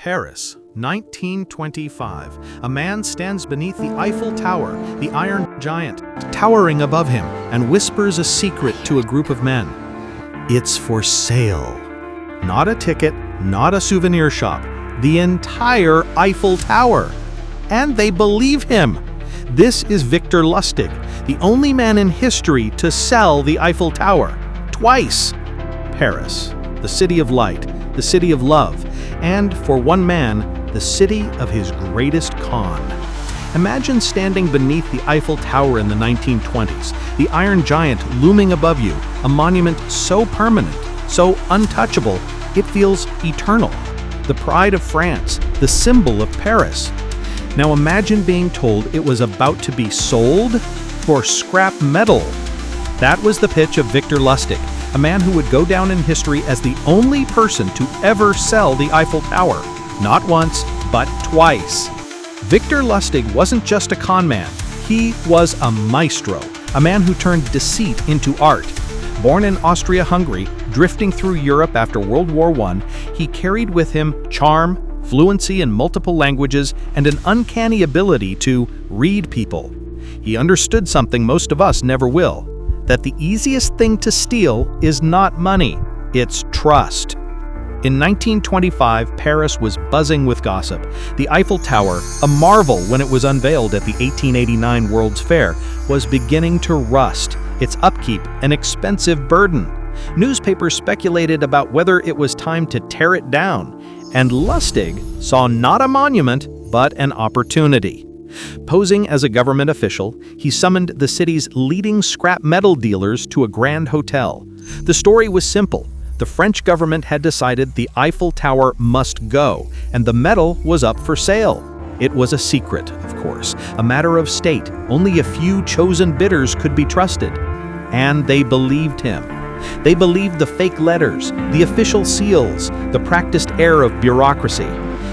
Paris, 1925. A man stands beneath the Eiffel Tower, the iron giant, towering above him, and whispers a secret to a group of men. It's for sale. Not a ticket, not a souvenir shop, the entire Eiffel Tower. And they believe him. This is Victor Lustig, the only man in history to sell the Eiffel Tower. Twice. Paris, the city of light, the city of love, and, for one man, the city of his greatest con. Imagine standing beneath the Eiffel Tower in the 1920s, the Iron Giant looming above you, a monument so permanent, so untouchable, it feels eternal. The pride of France, the symbol of Paris. Now imagine being told it was about to be sold for scrap metal. That was the pitch of Victor Lustig, a man who would go down in history as the only person to ever sell the Eiffel Tower. Not once, but twice. Victor Lustig wasn't just a con man, he was a maestro, a man who turned deceit into art. Born in Austria-Hungary, drifting through Europe after World War I, he carried with him charm, fluency in multiple languages, and an uncanny ability to read people. He understood something most of us never will, that the easiest thing to steal is not money, it's trust. In 1925, Paris was buzzing with gossip. The Eiffel Tower, a marvel when it was unveiled at the 1889 World's Fair, was beginning to rust, its upkeep an expensive burden. Newspapers speculated about whether it was time to tear it down, and Lustig saw not a monument, but an opportunity. Posing as a government official, he summoned the city's leading scrap metal dealers to a grand hotel. The story was simple. The French government had decided the Eiffel Tower must go, and the metal was up for sale. It was a secret, of course, a matter of state. Only a few chosen bidders could be trusted. And they believed him. They believed the fake letters, the official seals, the practiced air of bureaucracy.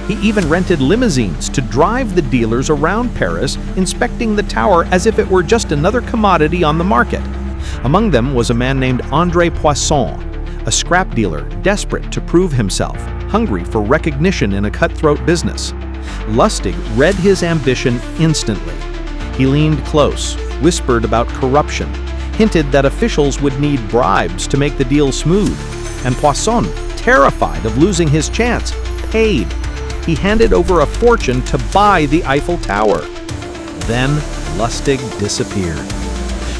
He even rented limousines to drive the dealers around Paris, inspecting the tower as if it were just another commodity on the market. Among them was a man named André Poisson, a scrap dealer desperate to prove himself, hungry for recognition in a cutthroat business. Lustig read his ambition instantly. He leaned close, whispered about corruption, hinted that officials would need bribes to make the deal smooth, and Poisson, terrified of losing his chance, paid. He handed over a fortune to buy the Eiffel Tower. Then Lustig disappeared.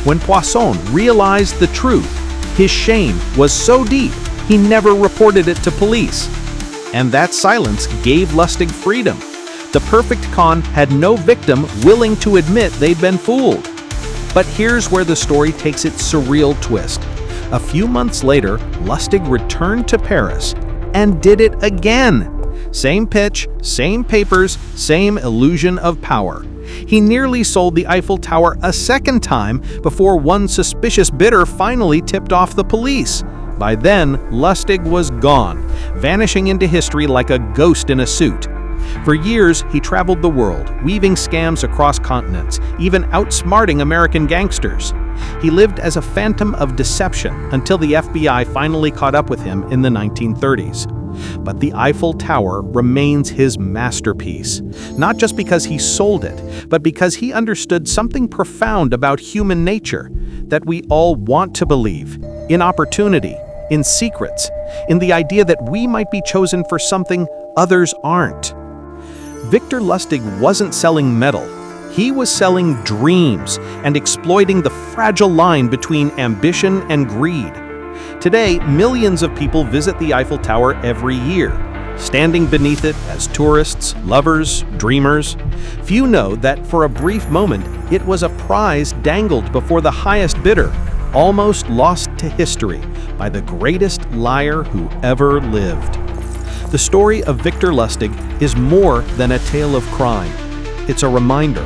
When Poisson realized the truth, his shame was so deep he never reported it to police. And that silence gave Lustig freedom. The perfect con had no victim willing to admit they'd been fooled. But here's where the story takes its surreal twist. A few months later, Lustig returned to Paris and did it again. Same pitch, same papers, same illusion of power. He nearly sold the Eiffel Tower a second time before one suspicious bidder finally tipped off the police. By then, Lustig was gone, vanishing into history like a ghost in a suit. For years, he traveled the world, weaving scams across continents, even outsmarting American gangsters. He lived as a phantom of deception until the FBI finally caught up with him in the 1930s. But the Eiffel Tower remains his masterpiece, not just because he sold it, but because he understood something profound about human nature, that we all want to believe, in opportunity, in secrets, in the idea that we might be chosen for something others aren't. Victor Lustig wasn't selling metal. He was selling dreams and exploiting the fragile line between ambition and greed. Today, millions of people visit the Eiffel Tower every year, standing beneath it as tourists, lovers, dreamers. Few know that for a brief moment, it was a prize dangled before the highest bidder, almost lost to history by the greatest liar who ever lived. The story of Victor Lustig is more than a tale of crime. It's a reminder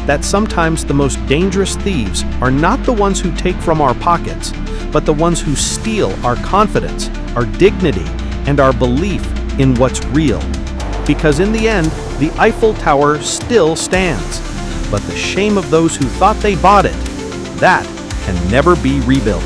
that sometimes the most dangerous thieves are not the ones who take from our pockets, but the ones who steal our confidence, our dignity, and our belief in what's real. Because in the end, the Eiffel Tower still stands, but the shame of those who thought they bought it, that can never be rebuilt.